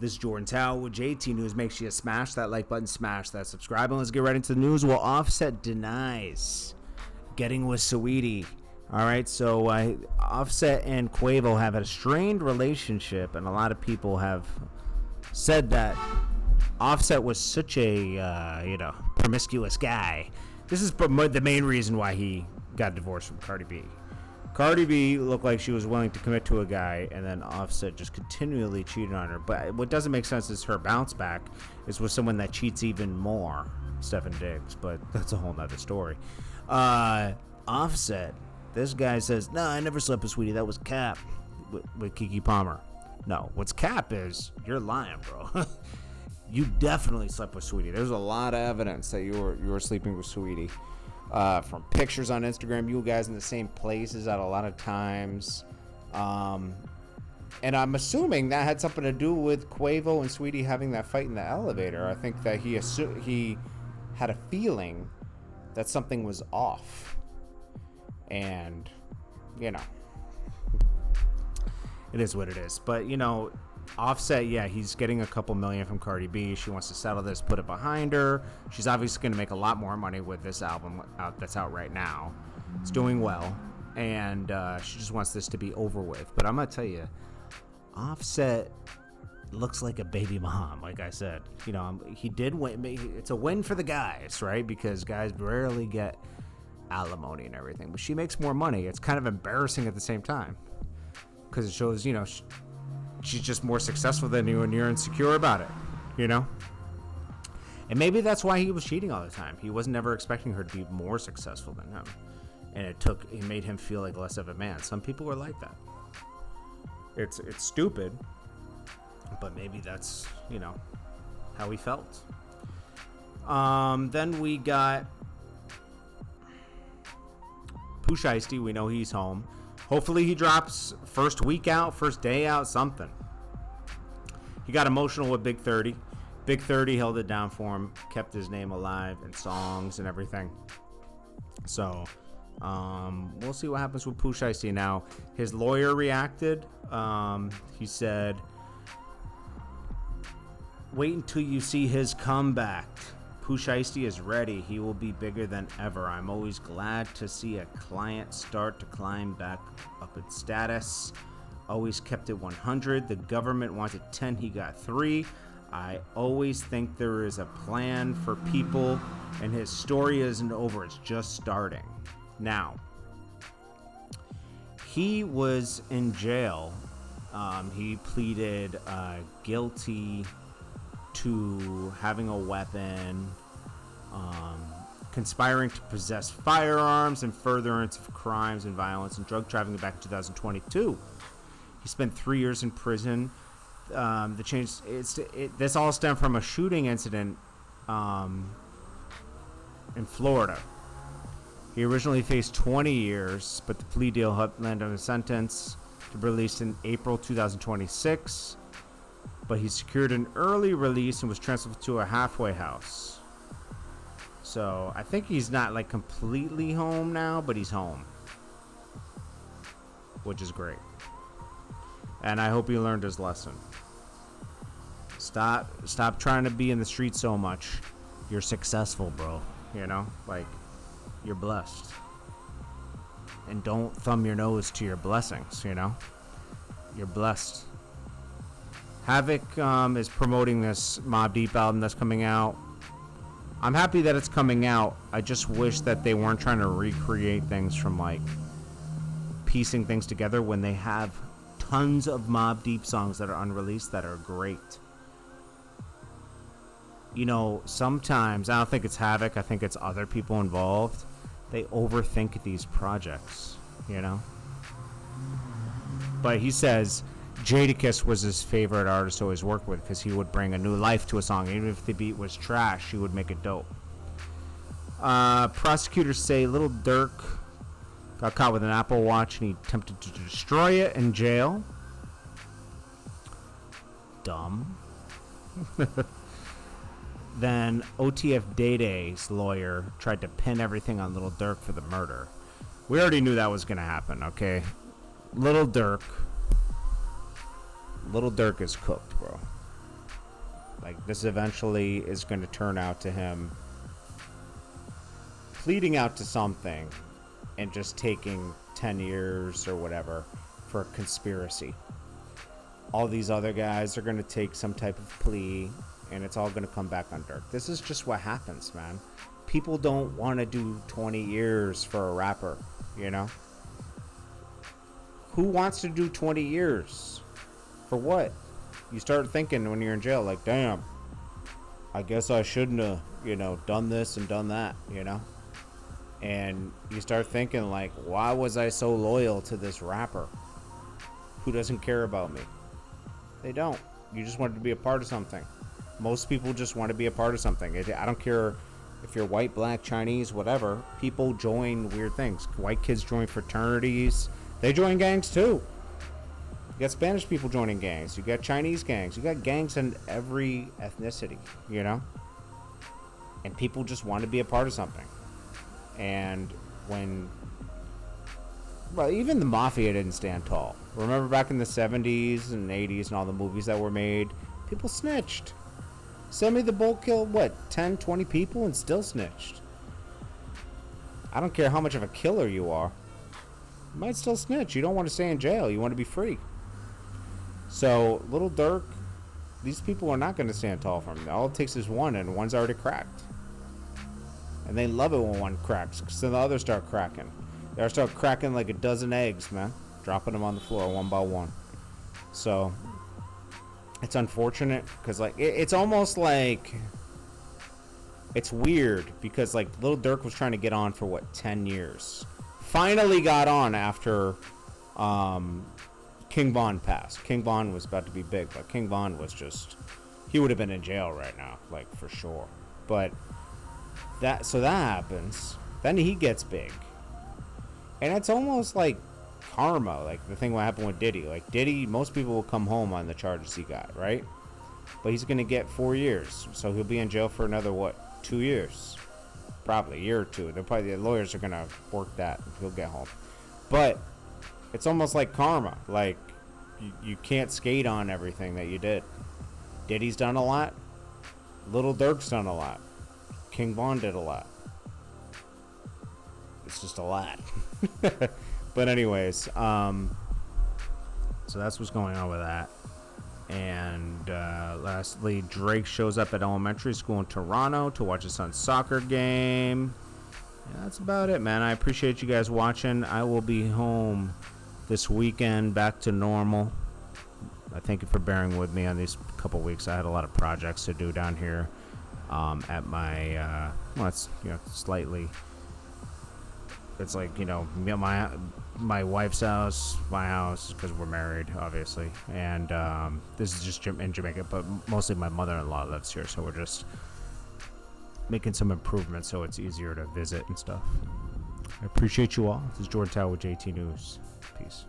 This is Jordan Tower with JT News. Make sure you smash that like button, smash that subscribe, and let's get right into the news. Well, Offset denies getting with Saweetie. All right, so Offset and Quavo have a strained relationship, and a lot of people have said that Offset was such a promiscuous guy. This is the main reason why he got divorced from Cardi B. Cardi B looked like she was willing to commit to a guy, and then Offset just continually cheated on her. But what doesn't make sense is her bounce back is with someone that cheats even more, Stephen Diggs. But that's a whole nother story. Offset, this guy says, no, I never slept with Saweetie. That was cap with Keke Palmer. No, what's cap is you're lying, bro. You definitely slept with Saweetie. There's a lot of evidence that you were sleeping with Saweetie. From pictures on Instagram, you guys in the same places at a lot of times. And I'm assuming that had something to do with Quavo and Saweetie having that fight in the elevator. I think that he had a feeling that something was off. And, it is what it is. But, Offset, yeah, he's getting a couple million from Cardi B. She wants to settle this, put it behind her. She's obviously going to make a lot more money with this album that's out right now. It's doing well, and she just wants this to be over with. But I'm going to tell you, Offset looks like a baby mom, like I said. He did win. It's a win for the guys, right? Because guys rarely get alimony and everything. But she makes more money. It's kind of embarrassing at the same time because it shows, she's just more successful than you and you're insecure about it, And maybe that's why he was cheating all the time. He wasn't ever expecting her to be more successful than him. And it made him feel like less of a man. Some people are like that. It's stupid, but maybe that's, how he felt. Then we got Saweetie. We know he's home. Hopefully he drops first week out, first day out, something. He got emotional with Big 30. Big 30 held it down for him, kept his name alive in songs and everything. So we'll see what happens with Saweetie now. His lawyer reacted. He said, wait until you see his comeback. Saweetie is ready. He will be bigger than ever. I'm always glad to see a client start to climb back up in status. Always kept it 100. The government wanted 10. He got 3. I always think there is a plan for people, and his story isn't over. It's just starting. Now, he was in jail. He pleaded guilty to having a weapon, conspiring to possess firearms, and furtherance of crimes and violence and drug trafficking back in 2022. He spent 3 years in prison. This all stemmed from a shooting incident in Florida. He originally faced 20 years, but the plea deal helped land him a sentence to be released in April 2026. But he secured an early release and was transferred to a halfway house. So I think he's not like completely home now, but he's home, which is great. And I hope he learned his lesson. Stop trying to be in the street so much. You're successful, bro. You're blessed. And don't thumb your nose to your blessings, You're blessed. Havoc is promoting this Mobb Deep album that's coming out. I'm happy that it's coming out. I just wish that they weren't trying to recreate things from piecing things together when they have tons of Mobb Deep songs that are unreleased that are great. Sometimes, I don't think it's Havoc, I think it's other people involved. They overthink these projects, But he says Jadakiss was his favorite artist to always work with because he would bring a new life to a song. Even if the beat was trash, he would make it dope. Prosecutors say Lil Durk got caught with an Apple Watch and he attempted to destroy it in jail. Dumb. Then OTF Day-Day's lawyer tried to pin everything on Lil Durk for the murder. We already knew that was going to happen, okay? Lil Durk is cooked, bro. Like, this eventually is going to turn out to him pleading out to something and just taking 10 years or whatever for a conspiracy. All these other guys are going to take some type of plea, and it's all going to come back on Dirk. This is just what happens, man. People don't want to do 20 years for a rapper, you know? Who wants to do 20 years? For what? You start thinking when you're in jail, like, damn, I guess I shouldn't have, you know, done this and done that, you know? And you start thinking, like, why was I so loyal to this rapper who doesn't care about me? They don't. You just wanted to be a part of something. Most people just want to be a part of something. I don't care if you're white, black, Chinese, whatever. People join weird things. White kids join fraternities. They join gangs too. You got Spanish people joining gangs. You got Chinese gangs. You got gangs in every ethnicity, you know? And people just want to be a part of something. And when, well, even the mafia didn't stand tall. Remember back in the 70s and 80s and all the movies that were made, people snitched. Sammy the Bull killed, what, 10, 20 people and still snitched. I don't care how much of a killer you are. You might still snitch. You don't want to stay in jail. You want to be free. So, Lil Durk, these people are not going to stand tall for him. All it takes is one, and one's already cracked. And they love it when one cracks, because then the others start cracking. They start cracking like a dozen eggs, man. Dropping them on the floor one by one. So, it's unfortunate, because, like, it's almost like, it's weird, because, like, Lil Durk was trying to get on for, what, 10 years. Finally got on after King Von passed. King Von was about to be big, but King Von was just, he would have been in jail right now, like, for sure. But that happens. Then he gets big. And it's almost like karma, like the thing what happened with Diddy. Like, Diddy, most people will come home on the charges he got, right? But he's going to get 4 years. So he'll be in jail for another, what, 2 years? Probably a year or two. The lawyers are going to work that. He'll get home. But it's almost like karma. Like, you can't skate on everything that you did. Diddy's done a lot. Lil Durk's done a lot. King Von did a lot. It's just a lot. But anyways, so that's what's going on with that. And lastly, Drake shows up at elementary school in Toronto to watch his son's soccer game. And that's about it, man. I appreciate you guys watching. I will be home this weekend, back to normal. I thank you for bearing with me on these couple weeks. I had a lot of projects to do down here at my, well, it's, you know, slightly, it's like, you know, my wife's house, my house, because we're married, obviously. And this is just in Jamaica, but mostly my mother-in-law lives here, so we're just making some improvements so it's easier to visit and stuff. I appreciate you all. This is Jordan Tower with JT News. Peace.